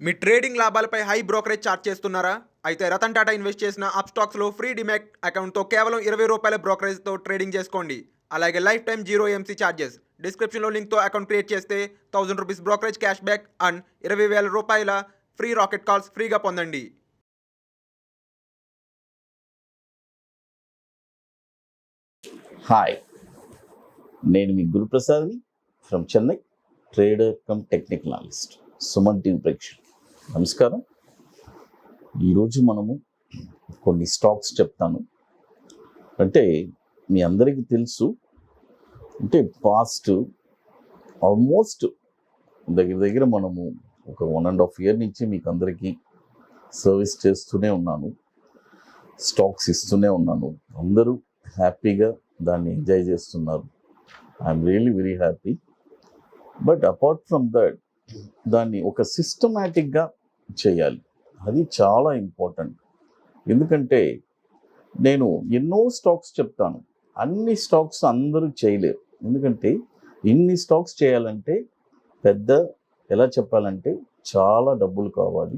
మీ trading లాభాలపై high brokerage charge చేస్తున్నారా? అయితే రతన్ టాటా ఇన్వెస్ట్ చేసిన అప్స్టాక్స్లో ఫ్రీ డిమాట్ అకౌంట్తో కేవలం ₹20 బ్రోకరేజ్తో ట్రేడింగ్ చేసుకోండి. అలాగే life time zero MC charges. డిస్క్రిప్షన్లో లింక్తో అకౌంట్ క్రియేట్ చేస్తే ₹1000 brokerage cash back and ₹20,000 free rocket calls ఫ్రీగా పొందండి. హాయ్, నేను మీ గురు ప్రసాద్ని from Chennai, trader cum technical analyst, Suman TV ప్రేక్షకులు నమస్కారం. ఈరోజు మనము కొన్ని స్టాక్స్ చెప్తాను. అంటే మీ అందరికీ తెలుసు, అంటే పాస్ట్ ఆల్మోస్ట్ దగ్గర మనము ఒక 1.5 year నుంచి మీకు అందరికీ సర్వీస్ చేస్తూనే ఉన్నాను, స్టాక్స్ ఇస్తూనే ఉన్నాను. అందరూ హ్యాపీగా దాన్ని ఎంజాయ్ చేస్తున్నారు. I'm really very happy. But apart from that, దాన్ని ఒక సిస్టమాటిక్గా చేయాలి. అది చాలా ఇంపార్టెంట్. ఎందుకంటే నేను ఎన్నో స్టాక్స్ చెప్తాను, అన్ని స్టాక్స్ అందరూ చేయలేరు. ఎందుకంటే ఇన్ని స్టాక్స్ చేయాలంటే ఎలా చెప్పాలంటే చాలా డబ్బులు కావాలి,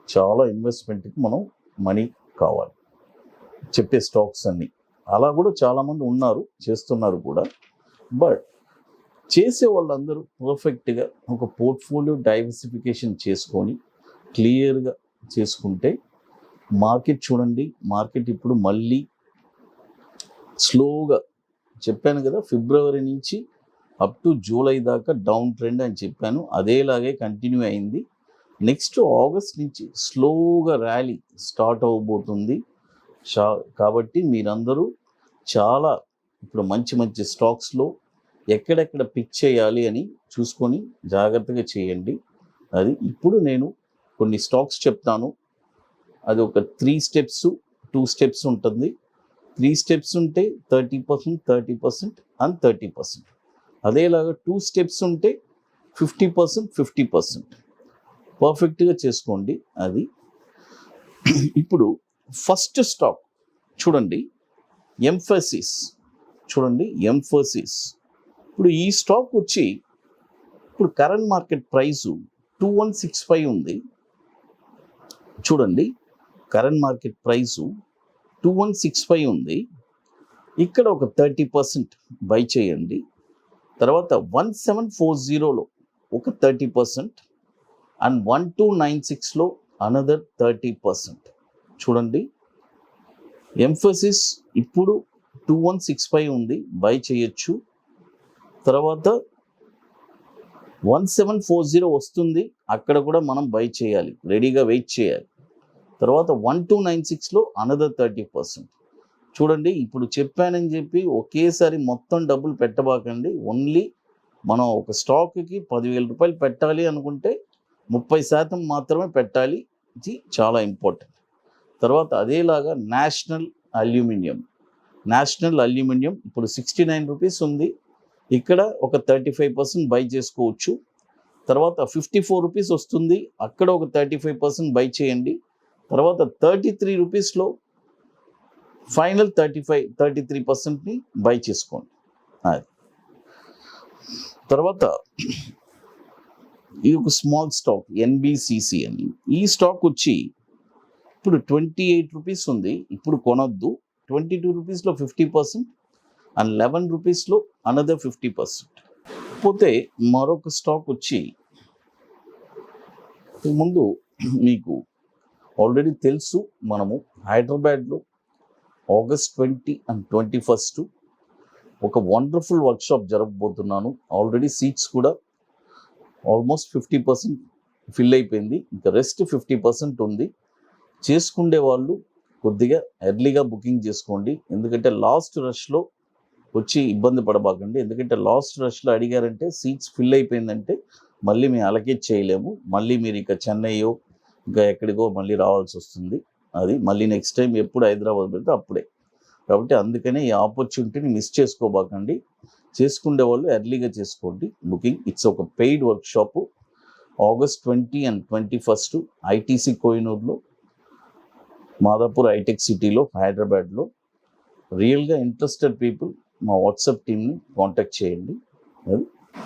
చాలా ఇన్వెస్ట్మెంట్కి మనం మనీ కావాలి చెప్పే స్టాక్స్ అన్నీ. అలా కూడా చాలామంది ఉన్నారు, చేస్తున్నారు కూడా. బట్ చేసే వాళ్ళందరూ పర్ఫెక్ట్గా ఒక పోర్ట్ఫోలియో డైవర్సిఫికేషన్ చేసుకొని క్లియర్గా చేసుకుంటే మార్కెట్ చూడండి. మార్కెట్ ఇప్పుడు మళ్ళీ స్లోగా చెప్పాను కదా, ఫిబ్రవరి నుంచి అప్ టు జూలై దాకా డౌన్ ట్రెండ్ అని చెప్పాను. అదేలాగే కంటిన్యూ అయింది. నెక్స్ట్ ఆగస్ట్ నుంచి స్లోగా ర్యాలీ స్టార్ట్ అవ్వబోతుంది. కాబట్టి మీరందరూ చాలా ఇప్పుడు మంచి మంచి స్టాక్స్లో ఎక్కడెక్కడ పిక్ చేయాలి అని చూసుకొని జాగ్రత్తగా చేయండి. అది ఇప్పుడు నేను కొన్ని స్టాక్స్ చెప్తాను. అది ఒక 3 steps 2 steps ఉంటుంది. 3 steps ఉంటే 30%, 30% అండ్ 30%. అదేలాగా 2 steps ఉంటే 50%, 50%. పర్ఫెక్ట్గా చేసుకోండి. అది ఇప్పుడు ఫస్ట్ స్టాక్ చూడండి, ఎంఫసిస్. చూడండి, ఎంఫసిస్. ఇప్పుడు ఈ స్టాక్ వచ్చి ఇప్పుడు కరెంట్ మార్కెట్ ప్రైసు 2165 ఉంది. చూడండి, కరెంట్ మార్కెట్ ప్రైసు 2165 ఉంది. ఇక్కడ ఒక 30% బై చేయండి. తర్వాత 1740లో ఒక 30% అండ్ 1296లో అనదర్ 30%. చూడండి, ఎంఫసిస్ ఇప్పుడు 2165 ఉంది, బై చేయొచ్చు. తర్వాత 1740 వస్తుంది, అక్కడ కూడా మనం బై చేయాలి, రెడీగా వెయిట్ చేయాలి. తర్వాత 1296లో అనదర్ 30%. చూడండి, ఇప్పుడు చెప్పానని చెప్పి ఒకేసారి మొత్తం డబ్బులు పెట్టబాకండి. ఓన్లీ మనం ఒక స్టాక్కి ₹10,000 పెట్టాలి అనుకుంటే 30% మాత్రమే పెట్టాలి. ఇది చాలా ఇంపార్టెంట్. తర్వాత అదేలాగా నేషనల్ అల్యూమినియం ఇప్పుడు ₹69 ఉంది. ఇక్కడ ఒక 35% బై చేసుకోవచ్చు. తర్వాత ₹54 వస్తుంది, అక్కడ ఒక 35% బై చేయండి. తర్వాత ₹33లో ఫైనల్ 33%ని బై చేసుకోండి. అది తర్వాత ఇది ఒక స్మాల్ స్టాక్, NBCC అని. ఈ స్టాక్ వచ్చి ఇప్పుడు ₹28 ఉంది. ఇప్పుడు కొనొద్దు. ₹22లో 50% అండ్ ₹11లో అనదర్ 50%. పోతే మరొక స్టాక్ వచ్చి ముందు మీకు ఆల్రెడీ తెలుసు, మనము హైదరాబాద్లో ఆగస్ట్ 20 and 21 ఒక వండర్ఫుల్ వర్క్షాప్ జరగబోతున్నాను. ఆల్రెడీ సీట్స్ కూడా ఆల్మోస్ట్ 50% ఫిల్ అయిపోయింది. ఇంకా రెస్ట్ 50% ఉంది. చేసుకునే వాళ్ళు కొద్దిగా ఎర్లీగా బుకింగ్ చేసుకోండి. ఎందుకంటే లాస్ట్ రష్లో వచ్చి ఇబ్బంది పడబాకండి. ఎందుకంటే లాస్ట్ రష్లో అడిగారంటే సీట్స్ ఫిల్ అయిపోయిందంటే మళ్ళీ మేము అలకేట్ చేయలేము. మళ్ళీ మీరు ఇక చెన్నైయో ఇంకా ఎక్కడికో మళ్ళీ రావాల్సి వస్తుంది. అది మళ్ళీ నెక్స్ట్ టైం ఎప్పుడు హైదరాబాద్ పెడితే అప్పుడే. కాబట్టి అందుకనే ఈ ఆపర్చునిటీని మిస్ చేసుకోబాకండి. చేసుకునే వాళ్ళు ఎర్లీగా చేసుకోండి బుకింగ్. ఇట్స్ ఒక paid workshop. August 20 and 21 ITC కోహినూర్లో, మాదాపూర్ హైటెక్ సిటీలో, హైదరాబాద్లో. రియల్గా ఇంట్రెస్టెడ్ పీపుల్ మా వాట్సాప్ టీమ్ని కాంటాక్ట్ చేయండి.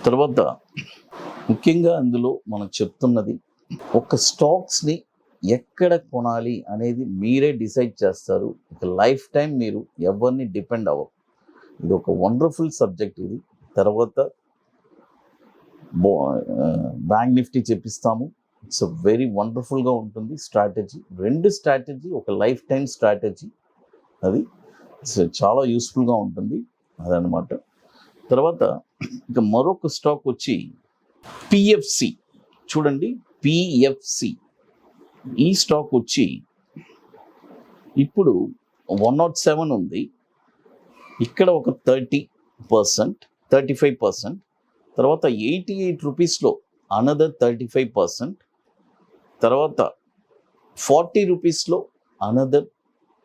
తర్వాత ముఖ్యంగా అందులో మనం చెప్తున్నది ఒక స్టాక్స్ని ఎక్కడ కొనాలి అనేది మీరే డిసైడ్ చేస్తారు. ఒక లైఫ్ టైం మీరు ఎవరిని డిపెండ్ అవ్వరు. ఇది ఒక వండర్ఫుల్ సబ్జెక్ట్ ఇది. తర్వాత బ్యాంక్ నిఫ్టీ చెప్పిస్తాము. ఇట్స్ వెరీ వండర్ఫుల్గా ఉంటుంది స్ట్రాటజీ. 2 స్ట్రాటజీ ఒక లైఫ్ టైం స్ట్రాటజీ. అది చాలా యూస్ఫుల్గా ఉంటుంది అదనమాట. తర్వాత ఇక మరొక స్టాక్ వచ్చి పిఎఫ్సి. చూడండి, పిఎఫ్సి ఈ స్టాక్ వచ్చి ఇప్పుడు 107 ఉంది. ఇక్కడ ఒక 30%, 35%. తర్వాత 88 రూపీస్లో అనదర్ 35%. తర్వాత 40 రూపీస్లో అనదర్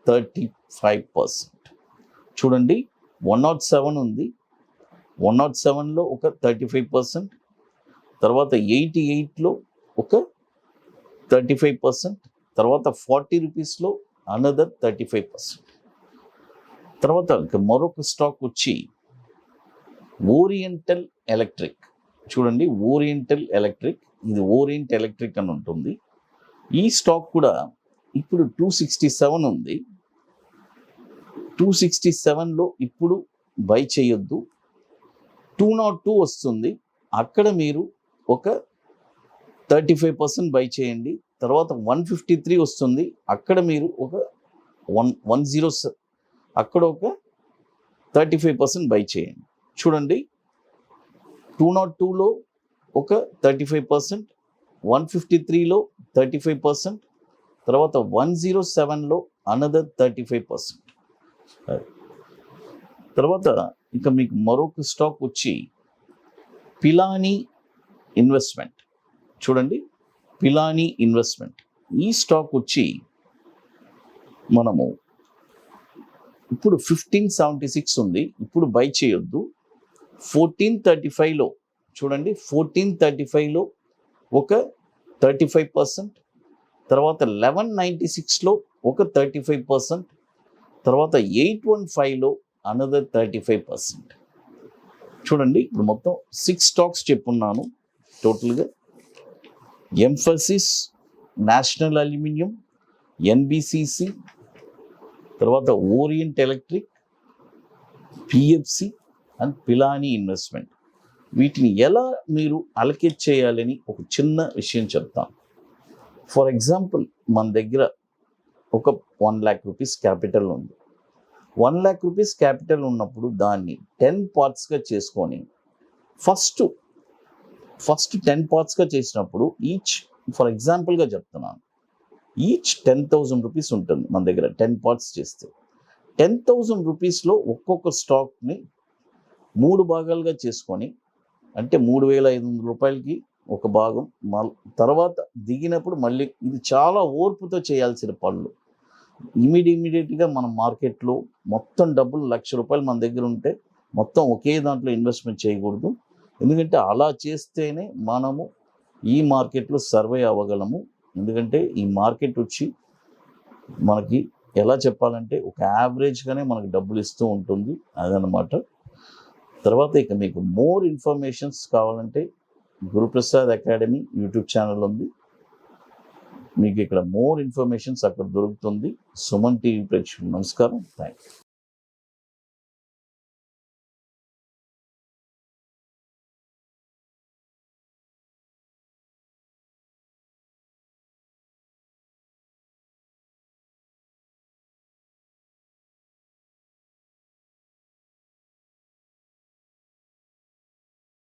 35%. చూడండి, 107 ఉంది. 107లో ఒక 35%. తర్వాత 88లో ఒక 35%. తర్వాత 40 రూపీస్లో అనదర్ 35%. తర్వాత మరొక స్టాక్ వచ్చి ఓరియంటల్ ఎలక్ట్రిక్. చూడండి, ఓరియంటల్ ఎలక్ట్రిక్. ఇది ఓరియంట్ ఎలక్ట్రిక్ అని ఉంటుంది. ఈ స్టాక్ కూడా ఇప్పుడు 267 ఉంది. 267లో ఇప్పుడు బై చేయొద్దు. 202 వస్తుంది, అక్కడ మీరు ఒక 35% బై చేయండి. తర్వాత 153 వస్తుంది, అక్కడ మీరు ఒక 110 అక్కడ ఒక 35% బై చేయండి. చూడండి, 202లో ఒక 35%, 153లో 35%, తర్వాత 107లో అనదర్ 35%. తర్వాత ఇక మీకు మరొక స్టాక్ వచ్చి పిలానీ ఇన్వెస్ట్మెంట్. చూడండి, పిలానీ ఇన్వెస్ట్మెంట్. ఈ స్టాక్ వచ్చి మనము ఇప్పుడు 1576 ఉంది, ఇప్పుడు బై చేయొద్దు. 1435లో చూడండి, 1435లో ఒక 35%, తర్వాత 1196లో ఒక 35%, తర్వాత 815లో అనదర్ 35%. చూడండి, ఇప్పుడు మొత్తం 6 స్టాక్స్ చెప్పున్నాను టోటల్గా. ఎంఫసిస్, నేషనల్ అల్యూమినియం, ఎన్బిసిసి, తర్వాత orient electric, PFC and Pilani investment. వీటిని ఎలా మీరు అలకేట్ చేయాలని ఒక చిన్న విషయం చెప్తాను. ఫర్ ఎగ్జాంపుల్, మన దగ్గర ఒక 1 lakh రూపీస్ క్యాపిటల్ ఉంది. 1 lakh రూపీస్ క్యాపిటల్ ఉన్నప్పుడు దాన్ని 10 పార్ట్స్గా చేసుకొని ఫస్ట్ 10 పార్ట్స్గా చేసినప్పుడు ఈచ్, ఫర్ ఎగ్జాంపుల్గా చెప్తున్నాను, ఈచ్ 10,000 రూపీస్ ఉంటుంది మన దగ్గర 10 పార్ట్స్ చేస్తే. 10,000 రూపీస్లో ఒక్కొక్క స్టాక్ని 3 భాగాలుగా చేసుకొని, అంటే 3,500 రూపాయలకి ఒక భాగం, తర్వాత దిగినప్పుడు మళ్ళీ ఇది చాలా ఓర్పుతో చేయాల్సిన పనులు. ఇమీడియట్గా మనం మార్కెట్లో మొత్తం డబ్బులు 1,00,000 రూపాయలు మన దగ్గర ఉంటే మొత్తం ఒకే దాంట్లో ఇన్వెస్ట్మెంట్ చేయకూడదు. ఎందుకంటే అలా చేస్తేనే మనము ఈ మార్కెట్లో సర్వే అవ్వగలము. ఎందుకంటే ఈ మార్కెట్ వచ్చి మనకి ఎలా చెప్పాలంటే ఒక యావరేజ్గానే మనకు డబ్బులు ఇస్తూ ఉంటుంది అదనమాట. తర్వాత ఇక మీకు మోర్ ఇన్ఫర్మేషన్స్ కావాలంటే గురుప్రసాద్ అకాడమీ యూట్యూబ్ ఛానల్ ఉంది. మీకు ఇక్కడ మోర్ ఇన్ఫర్మేషన్స్ అక్కడ దొరుకుతుంది. సుమన్ టీవీ ప్రేక్షకులు నమస్కారం, థ్యాంక్ యూ.